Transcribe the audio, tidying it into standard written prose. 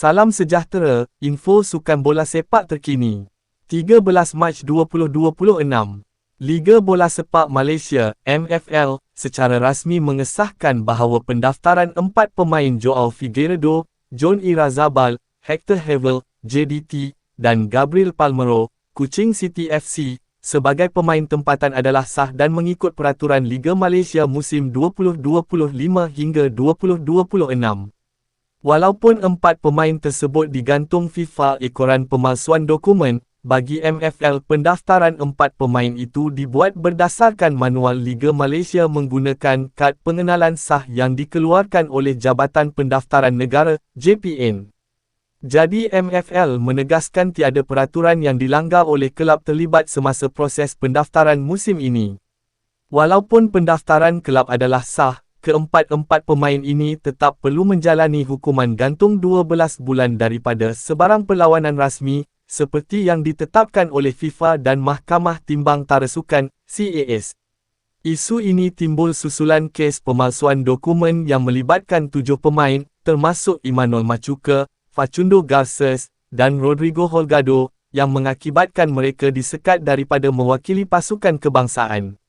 Salam sejahtera, info sukan bola sepak terkini. 13 Mac 2026. Liga Bola Sepak Malaysia, MFL, secara rasmi mengesahkan bahawa pendaftaran 4 pemain Joao Figueiredo, John Irazabal, Hector Havel, JDT, dan Gabriel Palmero, Kuching City FC, sebagai pemain tempatan adalah sah dan mengikut peraturan Liga Malaysia musim 2025 hingga 2026. Walaupun 4 pemain tersebut digantung FIFA ekoran pemalsuan dokumen, bagi MFL pendaftaran 4 pemain itu dibuat berdasarkan manual Liga Malaysia menggunakan kad pengenalan sah yang dikeluarkan oleh Jabatan Pendaftaran Negara, JPN. Jadi MFL menegaskan tiada peraturan yang dilanggar oleh kelab terlibat semasa proses pendaftaran musim ini. Walaupun pendaftaran kelab adalah sah, keempat-empat pemain ini tetap perlu menjalani hukuman gantung 12 bulan daripada sebarang perlawanan rasmi, seperti yang ditetapkan oleh FIFA dan Mahkamah Timbang Tarasukan, CAS. Isu ini timbul susulan kes pemalsuan dokumen yang melibatkan 7 pemain, termasuk Emmanuel Machuca, Facundo Garces, dan Rodrigo Holgado, yang mengakibatkan mereka disekat daripada mewakili pasukan kebangsaan.